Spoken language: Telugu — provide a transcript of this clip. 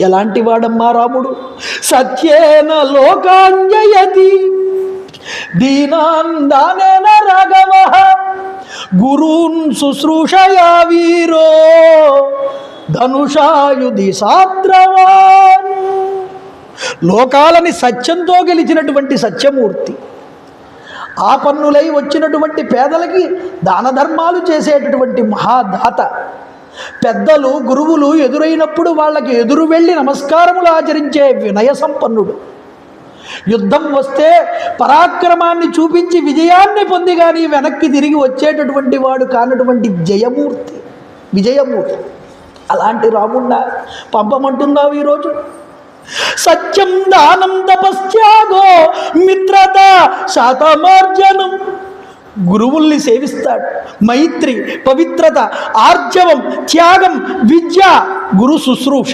ఎలాంటి వాడమ్మా రాముడు? సత్యేన లోకాంజయతి దీనాన్ దానేన రాఘవ గురూన్ శుశ్రూషయా వీరో ధనుషాయుధి సాత్రవాన్. లోకాలని సత్యంతో గెలిచినటువంటి సత్యమూర్తి, ఆపన్నులై వచ్చినటువంటి పేదలకి దాన ధర్మాలు చేసేటటువంటి మహాదాత, పెద్దలు గురువులు ఎదురైనప్పుడు వాళ్ళకి ఎదురు వెళ్ళి నమస్కారములు ఆచరించే వినయ సంపన్నుడు, యుద్ధం వస్తే పరాక్రమాన్ని చూపించి విజయాన్ని పొంది కానీ వెనక్కి తిరిగి వచ్చేటటువంటి వాడు కానటువంటి జయమూర్తి, విజయమూర్తి. అలాంటి రాముణ్ణా పంపమంటున్నావు ఈరోజు? సత్యం దానం తపశ్చాగో మిత్రత శాతమార్జనం. గురువుల్ని సేవిస్తాడు, మైత్రి, పవిత్రత, ఆర్జవం, త్యాగం, విద్య, గురు శుశ్రూష.